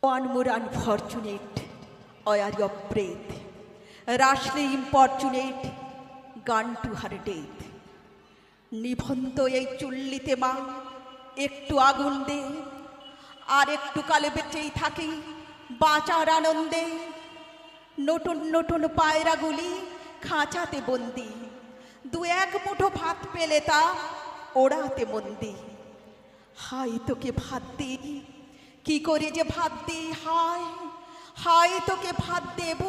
One more unfortunate, or of breath, rashly importunate, gone to her death. নিভন্ত এই চুল্লিতে মা একটু আগুন দে, আর একটু কালে বেঁচেই থাকি বাঁচার আনন্দে। নতুন নতুন পায়রাগুলি খাঁচাতে বন্দি, দু এক মুঠো ভাত পেলে তা ওড়াতে মন্দি। হায় তোকে ভাত দিই, কি করে যে ভাত দিই, হায় হায় তোকে ভাত দেব,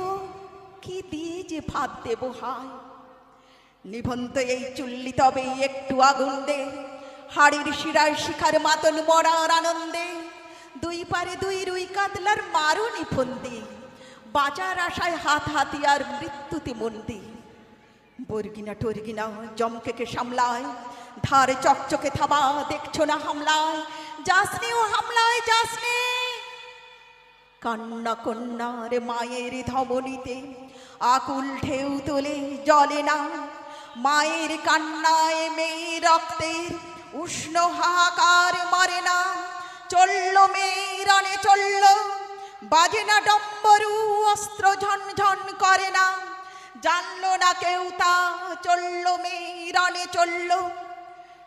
কি দিয়ে যে ভাত দেব হায়। নিভন্ত এই চুল্লি তবে একটু আগুন দে, হাড়ির শিরায় শিখার মাতন মরার আনন্দে। দুই পারে দুই রুই কাতলার মারুনি ফন্দি, বাঁচার আশায় হাত হাতিয়ার মৃত্যুতে মন্দি। বর্গিনা টর্গিনা জমকেকে সামলায়, ধারে চকচকে থাবা দেখছো না হামলায়। যাসনি ও হামলায় যাসনি, কান্না কন্যার মায়ের ধমনীতে আকুল ঢেউ তোলে জলে না। মায়ের কান্নায় মেয়ে রক্তের উষ্ণ হাহাকার মরে না। চলল মেয়ে রণে চলল, বাজে না ডম্বরু, অস্ত্র ঝনঝন করে না। জানলো না কেউ তা, চলল মেয়ে রণে চলল।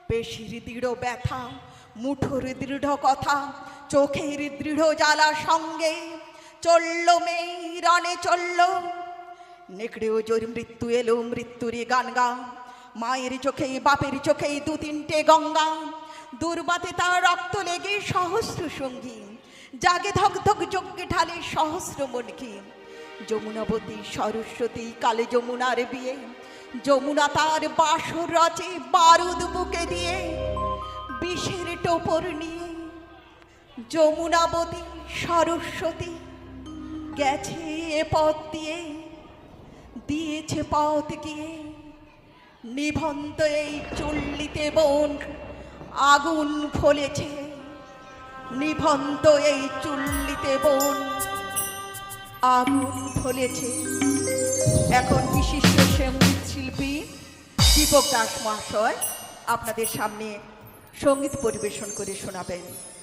পেশির দৃঢ় ব্যথা, মুঠোর দৃঢ় কথা, চোখের দৃঢ় জ্বালা সঙ্গে চলল মেয়ে রণে চলল। নেকড়েও জোর মৃত্যু এলো, মৃত্যুরে গান গা। মায়ের চোখে বাপের চোখে দু তিনটে গঙ্গা। দুর্বাতে তার রক্ত লেগে সহস্র সঙ্গী, জাগে ধক ধক যজ্ঞে ঢালে সহস্র মনকি। যমুনাবতী সরস্বতী কালে যমুনার বিয়ে, যমুনা তার বাসর রচে বারুদ বুকে দিয়ে। বিষের টোপর নিয়ে যমুনাবতী সরস্বতী গেছে এ পথ দিয়ে, দিয়েছে পথ গিয়ে। নিভন্ত এই চুল্লিতে বোন আগুন ফলেছে, নিভন্ত এই চুল্লিতে বোন আগুন ফলেছে। এখন বিশিষ্ট সঙ্গীত শিল্পী দীপক দাস মহাশয় আপনাদের সামনে সঙ্গীত পরিবেশন করে শোনাবেন।